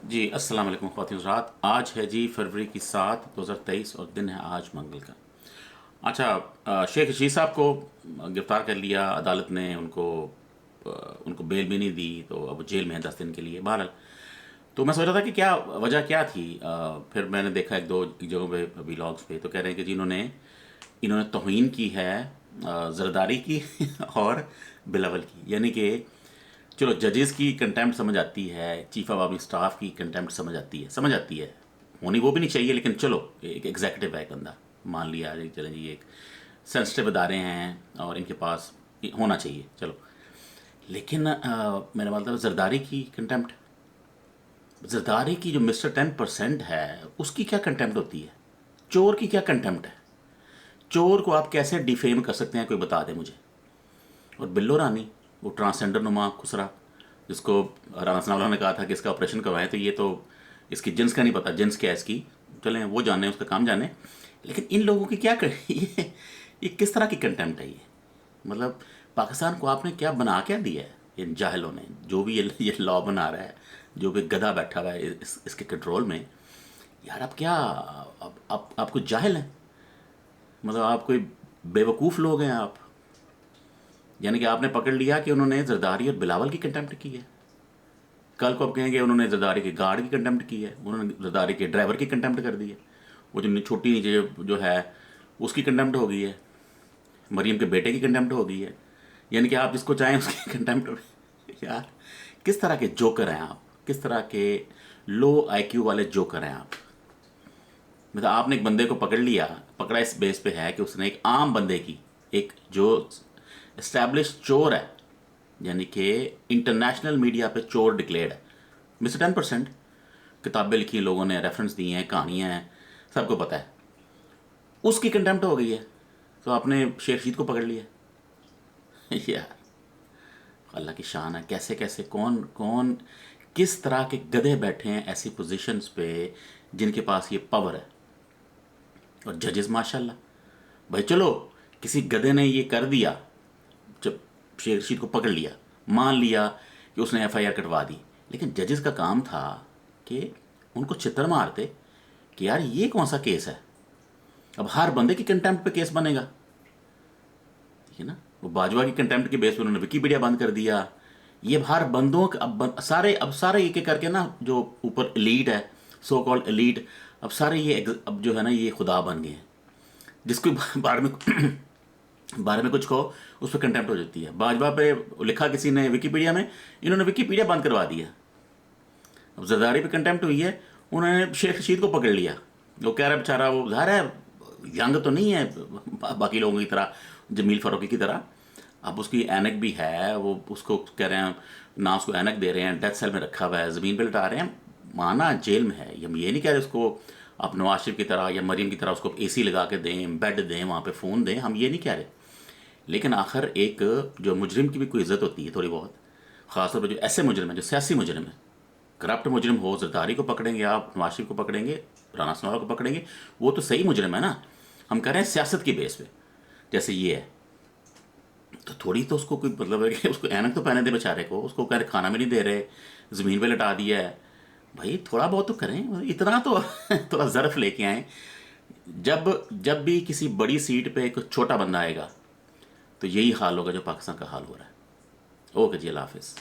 जी, अस्सलाम वालेकुम ख़वातीन हज़रात। आज है जी फरवरी की 7 2023 और दिन है आज मंगल का। अच्छा, शेख रशीद साहब को गिरफ़्तार कर लिया अदालत ने। अ, उनको बेल भी नहीं दी, तो अब वो जेल में है 10 दिन के लिए। बहरहाल, तो मैं सोच रहा था कि क्या वजह क्या थी। फिर मैंने देखा एक दो जगहों पे व्लॉग्स पे, तो कह रहे हैं कि जी इन्होंने तौहीन की है ज़रदारी की और बिलावल की। यानी कि चलो, जजेस की कंटेम्प्ट समझ आती है, चीफ ऑफ आर्मी स्टाफ की कंटेम्प्ट समझ आती है। होनी वो भी नहीं चाहिए, लेकिन चलो, एक एग्जीक्यूटिव है एक बंदा, मान लिया चलें जी, एक सेंसिटिव अदारे हैं और इनके पास होना चाहिए, चलो। लेकिन मेरा मतलब जरदारी की कंटेम्प्ट, जरदारी की जो मिस्टर 10% है, उसकी क्या कंटेम्प्ट होती है? चोर की क्या कंटेम्प्ट है? चोर को आप कैसे डिफेम कर सकते हैं, कोई बता दे मुझे। और बिल्लो रानी, वो ट्रांसजेंडर नुमा खुसरा, जिसको राना सनाउल्लाह ने कहा था कि इसका ऑपरेशन करवाएं, तो ये तो इसकी जिन्स का नहीं पता, जिन्स क्या है इसकी, चलें वो जाने, उसका काम जाने। लेकिन इन लोगों की क्या कर ये किस तरह की कंटेम्प्ट है ये? मतलब पाकिस्तान को आपने क्या बना क्या दिया है इन जाहिलों ने? जो भी ये लॉ बना रहा है, जो भी गधा बैठा हुआ है इसके कंट्रोल में। यार, आप क्या, आप कुछ जाहिल हैं? मतलब आप कोई बेवकूफ़ लोग हैं आप। यानी कि आपने पकड़ लिया कि उन्होंने जरदारी और बिलावल की कंटेम्प्ट की है। कल को आप कहेंगे उन्होंने जरदारी के गार्ड की कंटेम्प्ट की है, उन्होंने जरदारी के ड्राइवर की कंटेम्प्ट कर दी है, वो जो छोटी नीचे जो है उसकी कंटेम्प्ट हो गई है, मरीम के बेटे की कंटेम्प्ट हो गई है। यानी कि आप जिसको चाहें उसकी कंटेम्प्ट। यार, किस तरह के जोकर हैं आप? किस तरह के लो आईक्यू वाले जोकर हैं आप? मतलब आपने एक बंदे को पकड़ लिया, पकड़ा इस बेस पे है कि उसने एक आम बंदे की, एक जो एस्टैब्लिश चोर है, यानी कि इंटरनेशनल मीडिया पे चोर डिक्लेयर्ड है, मिस्टर 10%, किताबें लिखी हैं लोगों ने, रेफरेंस दिए हैं, कहानियाँ हैं, सबको पता है, उसकी कंटेम्प्ट हो गई है। तो आपने शेख रशीद को पकड़ लिया। यार, अल्लाह की शान है, कैसे कैसे कौन कौन किस तरह के गधे बैठे हैं ऐसी पोजीशंस पे जिनके पास ये पावर है। और जजेस माशाल्लाह, भाई चलो, किसी गधे ने ये कर दिया, जब शेख रशीद को पकड़ लिया, मान लिया कि उसने एफआईआर कटवा दी, लेकिन जजेस का काम था कि उनको चित्तर मारते कि यार ये कौन सा केस है। अब हर बंदे की कंटेम्प्ट पे केस बनेगा, ठीक है ना? वो बाजवा की कंटेम्प्ट के बेस पे उन्होंने विकीपीडिया बंद कर दिया। ये हर बंदों का अब सारे एक एक करके ना, जो ऊपर एलीट है, सो कॉल्ड एलीट, अब सारे ये अब जो है ना, ये खुदा बन गए हैं। जिसके बारे में बारे में कुछ कहो, उस पर कंटेम्प्ट हो जाती है। बाजवा पे लिखा किसी ने विकीपीडिया में, इन्होंने विकीपीडिया बंद करवा दिया। अब जरदारी पे कंटेम्प्ट हुई है, उन्होंने शेख रशीद को पकड़ लिया। वो कह रहा है बेचारा, वो ज़ाहिर है यंग तो नहीं है बाकी लोगों की तरह, जमील फ़ारूकी की तरह। अब उसकी ऐनक भी है, वो उसको कह रहे हैं ना, उसको ऐनक दे रहे हैं, डेथ सेल में रखा हुआ है, ज़मीन पे लटा रहे हैं, माना जेल में है। हम ये नहीं कह रहे उसको आप नवाज शरीफ की तरह या मरीम की तरह उसको एसी लगा के दें, बेड दें, वहाँ पे फ़ोन दें, हम ये नहीं कह रहे। लेकिन आखिर एक जो मुजरिम की भी कोई इज्जत होती है थोड़ी बहुत, ख़ासतौर पर जो ऐसे मुजरिम है, जो सियासी मुजरिम है, करप्ट मुजरिम हो, जरदारी को पकड़ेंगे आप, नवाज शरीफ को पकड़ेंगे, राना सनाउल्लाह को पकड़ेंगे, वो तो सही मुजरिम है ना। हम कह रहे हैं सियासत की बेस पे, जैसे ये है, तो थोड़ी तो उसको कोई मतलब है कि उसको ऐनक तो पहने दे बेचारे को, उसको कह रहे खाना भी नहीं दे रहे, ज़मीन पे लटा दिया है। भाई थोड़ा बहुत तो करें, इतना तो थोड़ा ज़र्फ लेके आएँ। जब जब भी किसी बड़ी सीट पे एक छोटा बंदा आएगा, तो यही हाल होगा जो पाकिस्तान का हाल हो रहा है। ओके जी, अल्लाह हाफिज़।